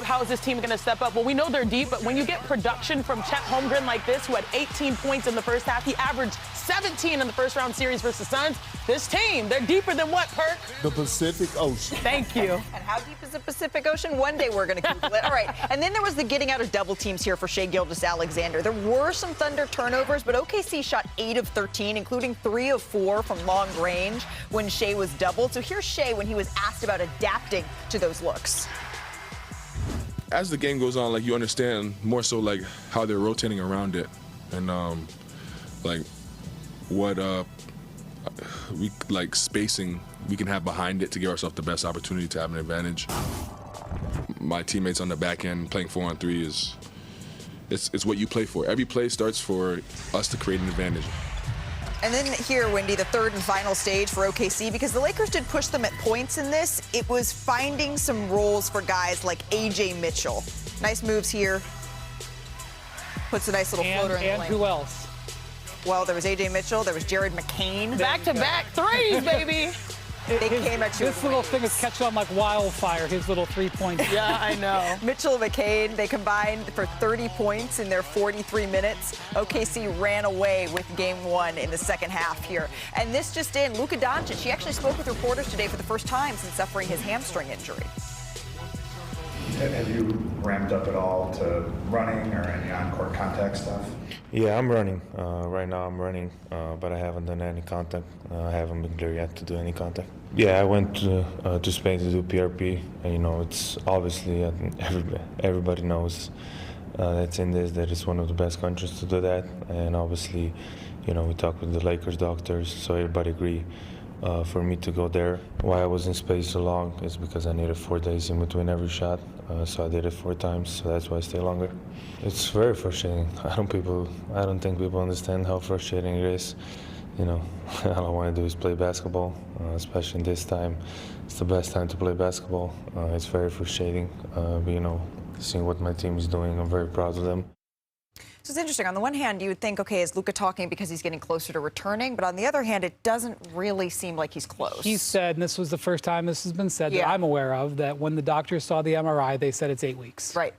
how is this team going to step up? Well, we know they're deep, but when you get production from Chet Holmgren like this, who had 18 points in the first half, he averaged 17 in the first round series versus Suns. This team, they're deeper than what, Perk? The Pacific Ocean. Thank you. And how deep is the Pacific Ocean? One day we're going to Google it. All right. And then there was the getting out of double teams here for Shai Gilgeous-Alexander. There were some Thunder turnovers, but OKC shot 8 of 13, including 3 of 4 from long range when Shai was doubled. So here's Shai when he was asked about adapting to those looks. As the game goes on, like, you understand more so, like, how they're rotating around it and, like, what spacing we can have behind it to give ourselves the best opportunity to have an advantage. My teammates on the back end playing 4-on-3 is it's what you play for. Every play starts for us to create an advantage. And then here, Wendy, the third and final stage for OKC, because the Lakers did push them at points in this. It was finding some roles for guys like A.J. Mitchell. Nice moves here. Puts a nice little floater in the lane. And who else? Well, there was A.J. Mitchell. There was Jared McCain. Back-to-back threes, baby. They came at you. This little thing is catching on like wildfire, his little three-point. Yeah, I know. Mitchell and McCain, they combined for 30 points in their 43 minutes. OKC ran away with game one in the second half here. And this just in, Luka Doncic, he actually spoke with reporters today for the first time since suffering his hamstring injury. Have you ramped up at all to running or any on-court contact stuff? Yeah, I'm running. Right now I'm running, but I haven't done any contact. I haven't been clear yet to do any contact. Yeah, I went to Spain to do PRP. And, you know, it's obviously, I think everybody knows that's in this, that it's one of the best countries to do that. And obviously, you know, we talked with the Lakers doctors, so everybody agree for me to go there. Why I was in Spain so long is because I needed 4 days in between every shot. So I did it 4 times, so that's why I stay longer. It's very frustrating. I don't think people understand how frustrating it is. You know, all I want to do is play basketball, especially in this time. It's the best time to play basketball. It's very frustrating, but, you know, seeing what my team is doing, I'm very proud of them. So it's interesting. On the one hand, you would think, okay, is Luka talking because he's getting closer to returning? But on the other hand, it doesn't really seem like he's close. He said, and this was the first time this has been said that I'm aware of, that when the doctors saw the MRI, they said it's 8 weeks. Right.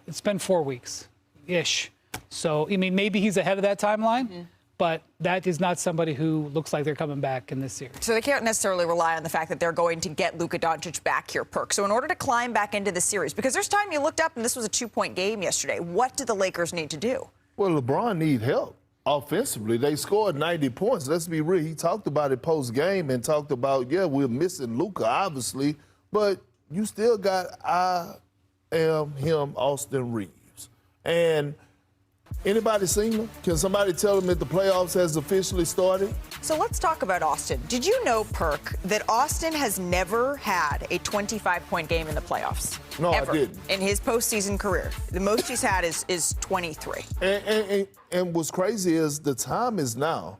It's been 4 weeks-ish. So, I mean, maybe he's ahead of that timeline, but that is not somebody who looks like they're coming back in this series. So they can't necessarily rely on the fact that they're going to get Luka Doncic back here, Perk. So in order to climb back into the series, because there's time you looked up and this was a 2-point game yesterday, what do the Lakers need to do? Well, LeBron need help offensively. They scored 90 points. Let's be real. He talked about it post-game and talked about, yeah, we're missing Luka, obviously, but you still got Austin Reaves. And anybody seen him? Can somebody tell him that the playoffs has officially started? So let's talk about Austin. Did you know, Perk, that Austin has never had a 25-point game in the playoffs? No, ever, I didn't. In his postseason career. The most he's had is 23. And what's crazy is the time is now.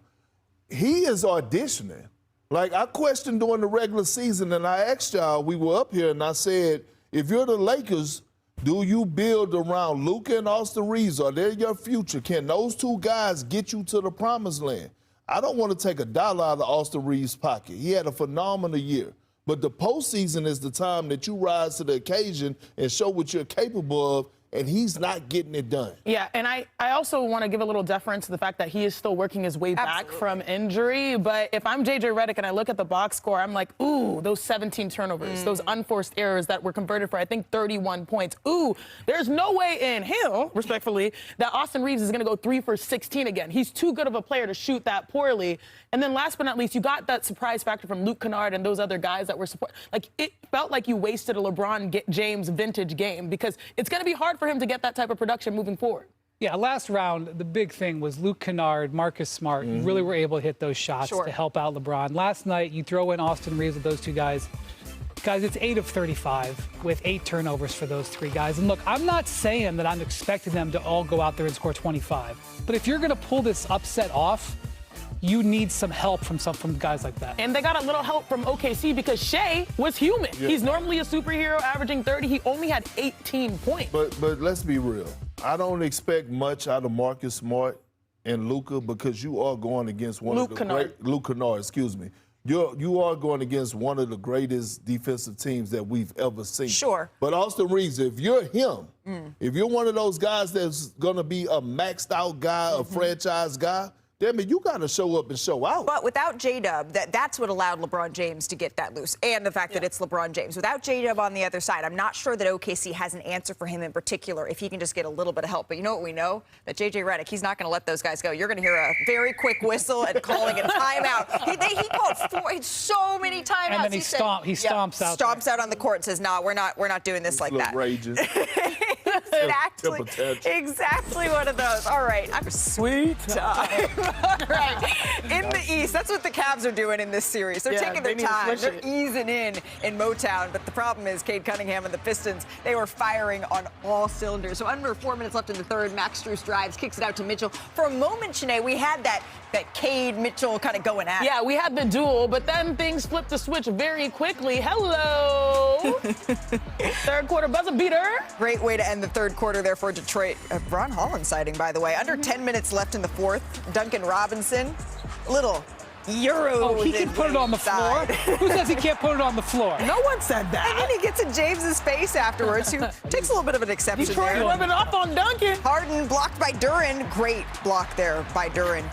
He is auditioning. Like, I questioned during the regular season, and I asked y'all, we were up here, and I said, if you're the Lakers, do you build around Luka and Austin Reaves? Are they your future? Can those two guys get you to the promised land? I don't want to take $1 out of Austin Reaves' pocket. He had a phenomenal year. But the postseason is the time that you rise to the occasion and show what you're capable of, and he's not getting it done. Yeah, and I also want to give a little deference to the fact that he is still working his way back from injury. But if I'm J.J. Redick and I look at the box score, I'm like, ooh, those 17 turnovers, those unforced errors that were converted for, I think, 31 points. Ooh, there's no way in hell, respectfully, that Austin Reaves is going to go 3 for 16 again. He's too good of a player to shoot that poorly. And then last but not least, you got that surprise factor from Luke Kennard and those other guys that were support. Like, it felt like you wasted a LeBron James vintage game because it's going to be hard for him to get that type of production moving forward. Yeah, last round, the big thing was Luke Kennard, Marcus Smart really were able to hit those shots to help out LeBron. Last night, you throw in Austin Reaves with those two guys. Guys, it's 8 of 35 with 8 turnovers for those 3 guys. And look, I'm not saying that I'm expecting them to all go out there and score 25. But if you're going to pull this upset off, you need some help from guys like that. And they got a little help from OKC because Shai was human. Yeah. He's normally a superhero averaging 30. He only had 18 points. But let's be real. I don't expect much out of Marcus Smart and Luka because you are going against Luke Kennard, excuse me. you are going against one of the greatest defensive teams that we've ever seen. Sure. But Austin Reaves, if you're him, if you're one of those guys that's going to be a maxed out guy, a franchise guy, damn it, you got to show up and show out. But without J-Dub, that's what allowed LeBron James to get that loose, and the fact that it's LeBron James. Without J-Dub on the other side, I'm not sure that OKC has an answer for him in particular if he can just get a little bit of help. But you know what we know? That J.J. Redick, he's not going to let those guys go. You're going to hear a very quick whistle and calling a timeout. He called so many timeouts. And then he stomps out. Stomps out on the court and says, "No, we're not doing this like that." Rages. Exactly one of those. All right, I'm sweet time. All right. In the East, that's what the Cavs are doing in this series. They're taking their time. They're easing in Motown. But the problem is Cade Cunningham and the Pistons, they were firing on all cylinders. So under 4 minutes left in the third, Max Strus drives, kicks it out to Mitchell. For a moment, Shanae, we had that Cade Mitchell kind of going at it. Yeah, we had the duel, but then things flipped the switch very quickly. Hello. Third quarter buzzer beater. Great way to end the third quarter there for Detroit. Ron Holland sighting, by the way. Under 10 minutes left in the fourth. Duncan Robinson, little Euro. Oh, he can put it on the floor? Who says he can't put it on the floor? No one said that. And then he gets in James's face afterwards, who takes a little bit of an exception Detroit there. rubbing off on Duncan. Harden blocked by Duren. Great block there by Duren.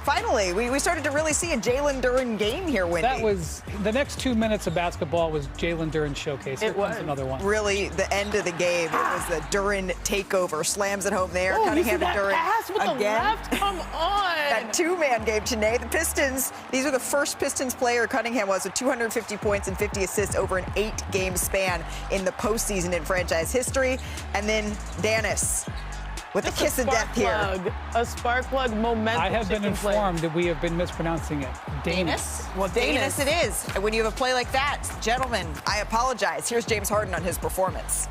Finally, we started to really see a Jalen Duren game here, Wendy. That was the next 2 minutes of basketball was Jalen Duren showcase. Here comes another one. Really, the end of the game. It was the Duren takeover. Slams it home there. Cunningham and Duren pass with again. The left? Come on. That two-man game today. The Pistons, these are the first Pistons player Cunningham was with 250 points and 50 assists over an 8-game span in the postseason in franchise history. And then Danis with a kiss of death here. A spark plug momentum. I have been informed that we have been mispronouncing it. Danis? Well, Danis it is. And when you have a play like that, gentlemen, I apologize. Here's James Harden on his performance.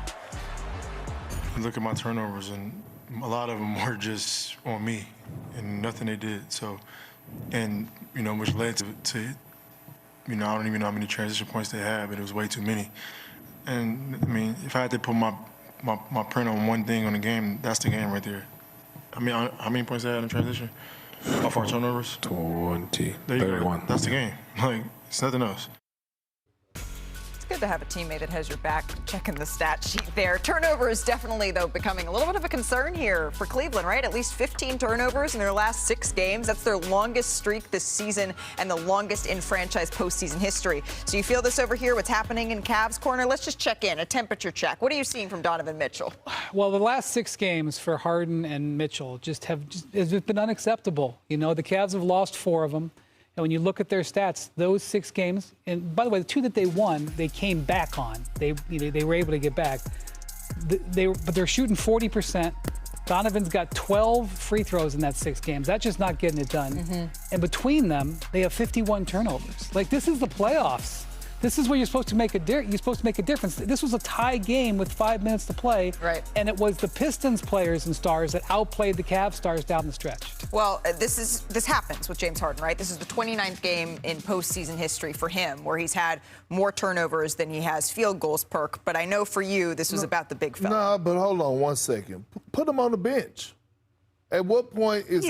Look at my turnovers, and a lot of them were just on me and nothing they did. So, and, which led to I don't even know how many transition points they had, but it was way too many. And, if I had to put my print on one thing on the game, that's the game right there. How many points they had in transition? Off our turnovers? 20. There you 31. go. That's the game. It's nothing else. It's good to have a teammate that has your back checking the stat sheet there. Turnover is definitely, though, becoming a little bit of a concern here for Cleveland, right? At least 15 turnovers in their last 6 games. That's their longest streak this season and the longest in franchise postseason history. So you feel this over here, what's happening in Cavs corner? Let's just check in, a temperature check. What are you seeing from Donovan Mitchell? Well, the last 6 games for Harden and Mitchell has been unacceptable. The Cavs have lost 4 of them. And when you look at their stats, those 6 games, and by the way, the 2 that they won, they came back on. They were able to get back. But they're shooting 40%. Donovan's got 12 free throws in that 6 games. That's just not getting it done. And between them, they have 51 turnovers. This is the playoffs. This is where you're supposed to make a difference. This was a tie game with 5 minutes to play. Right. And it was the Pistons players and stars that outplayed the Cavs stars down the stretch. Well, this happens with James Harden, right? This is the 29th game in postseason history for him where he's had more turnovers than he has field goals, Perk. But I know for you, this was about the big fella. No, but hold on 1 second. Put him on the bench. At what point is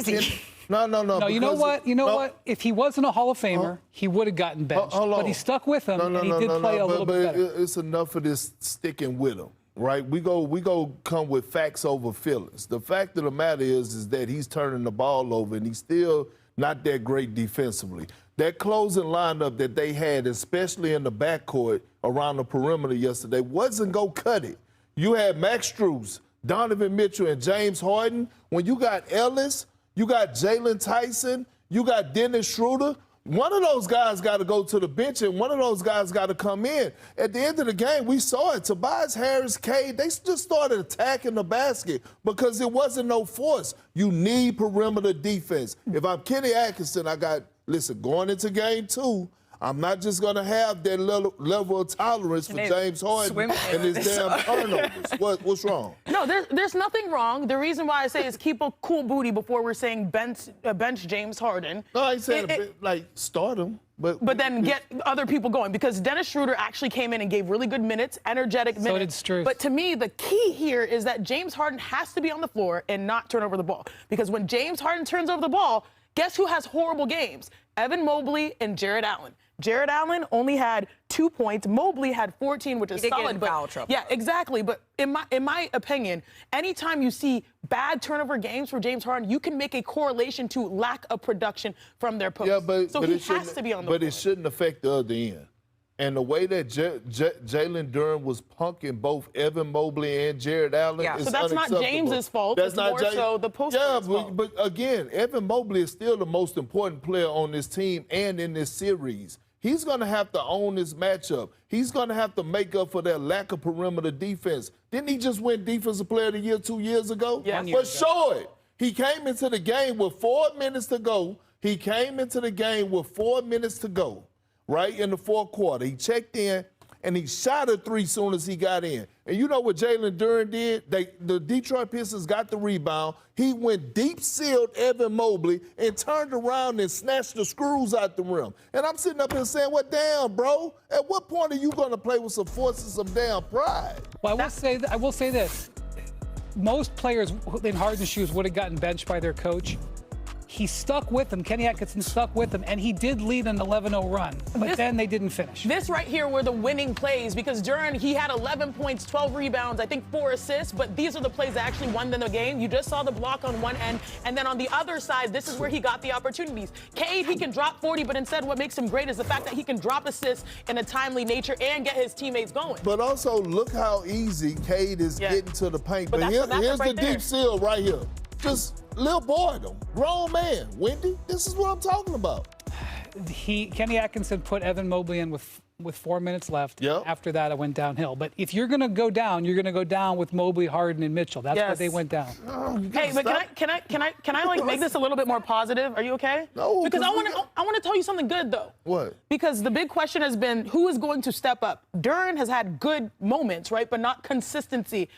No. No, you know what? What? If he wasn't a Hall of Famer, he would have gotten benched. But he stuck with him, and he did play a little bit better. It's enough of this sticking with him, right? We go come with facts over feelings. The fact of the matter is that he's turning the ball over, and he's still not that great defensively. That closing lineup that they had, especially in the backcourt around the perimeter yesterday, wasn't going to cut it. You had Max Strus, Donovan Mitchell, and James Harden. When you got Ellis, you got Jalen Tyson, you got Dennis Schroeder. One of those guys got to go to the bench, and one of those guys got to come in. At the end of the game, we saw it. Tobias Harris, Cade, they just started attacking the basket because there wasn't no force. You need perimeter defense. If I'm Kenny Atkinson, going into game 2, I'm not just going to have that level of tolerance for James Harden and his damn turnovers. What's wrong? No, there's nothing wrong. The reason why I say is keep a cool booty before we're saying bench James Harden. No, I ain't saying start him. But then get other people going because Dennis Schroeder actually came in and gave really good minutes, energetic minutes. So did Strus. But to me, the key here is that James Harden has to be on the floor and not turn over the ball. Because when James Harden turns over the ball, guess who has horrible games? Evan Mobley and Jared Allen. Jared Allen only had 2 points. Mobley had 14, which is He did solid. get in foul trouble. Yeah, exactly. But in my opinion, anytime you see bad turnover games for James Harden, you can make a correlation to lack of production from their post. Yeah, but he has to be on the But floor. it shouldn't affect the other end. And the way that Jalen Duren was punking both Evan Mobley and Jared Allen is So that's not unacceptable. James's fault. That's It's not more so the poster's fault. But again, Evan Mobley is still the most important player on this team and in this series. He's going to have to own this matchup. He's going to have to make up for that lack of perimeter defense. Didn't he just win Defensive Player of the Year 2 years ago? Yeah. But show it. He came into the game with 4 minutes to go. He came into the game with 4 minutes to go, right, in the fourth quarter. He checked in, and he shot a three as soon as he got in. And you know what Jalen Duren did? The Detroit Pistons got the rebound. He went deep-sealed Evan Mobley and turned around and snatched the screws out the rim. And I'm sitting up here saying, well, damn, bro, at what point are you going to play with some force and some damn pride? Well, I will say this. Most players in Harden's shoes would have gotten benched by their coach. He stuck with them. Kenny Atkinson stuck with them, and he did lead an 11-0 run. But then they didn't finish. This right here were the winning plays because Duren, he had 11 points, 12 rebounds, I think 4 assists, but these are the plays that actually won them the game. You just saw the block on one end, and then on the other side, this is where he got the opportunities. Cade, he can drop 40, but instead what makes him great is the fact that he can drop assists in a timely nature and get his teammates going. But also, look how easy Cade is getting to the paint. But here's right the there. deep seal right here. Just little boy, them. Grown man. Wendy, this is what I'm talking about. Kenny Atkinson put Evan Mobley in with 4 minutes left. Yep. After that, it went downhill. But if you're going to go down, you're going to go down with Mobley, Harden, and Mitchell. That's why they went down. Hey, but can I like make this a little bit more positive? Are you okay? No. Because I want to tell you something good though. What? Because the big question has been who is going to step up. Duren has had good moments, right, but not consistency.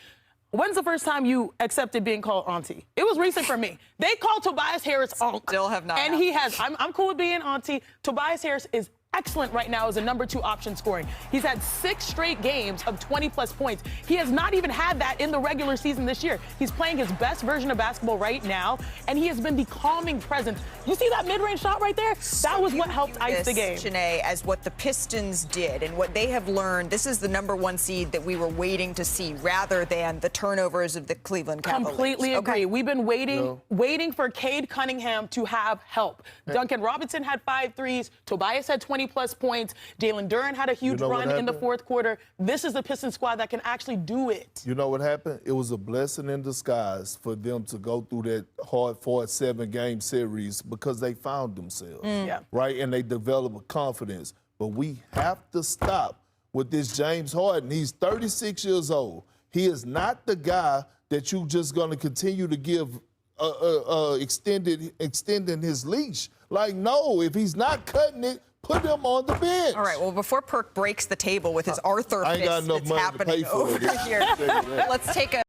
When's the first time you accepted being called auntie? It was recent for me. They called Tobias Harris Unc. Still have not. And he has. I'm cool with being auntie. Tobias Harris is excellent right now as a number 2 option scoring. He's had 6 straight games of 20-plus points. He has not even had that in the regular season this year. He's playing his best version of basketball right now, and he has been the calming presence. You see that mid-range shot right there? That was what helped ice the game. Janae, as what the Pistons did and what they have learned, this is the number 1 seed that we were waiting to see rather than the turnovers of the Cleveland Cavaliers. Completely agree. We've been waiting for Cade Cunningham to have help. Duncan Robinson had 5 threes. Tobias had 20-plus points. Jalen Duren had a huge run in the fourth quarter. This is the Pistons squad that can actually do it. You know what happened? It was a blessing in disguise for them to go through that hard-fought 7-game series because they found themselves, right? And they developed a confidence. But we have to stop with this James Harden. He's 36 years old. He is not the guy that you just going to continue to give extending his leash. Like, no, if he's not cutting it, put him on the bench. All right, well, before Perk breaks the table with his Arthur I ain't got fist enough that's money to happening pay for over it. here, let's take a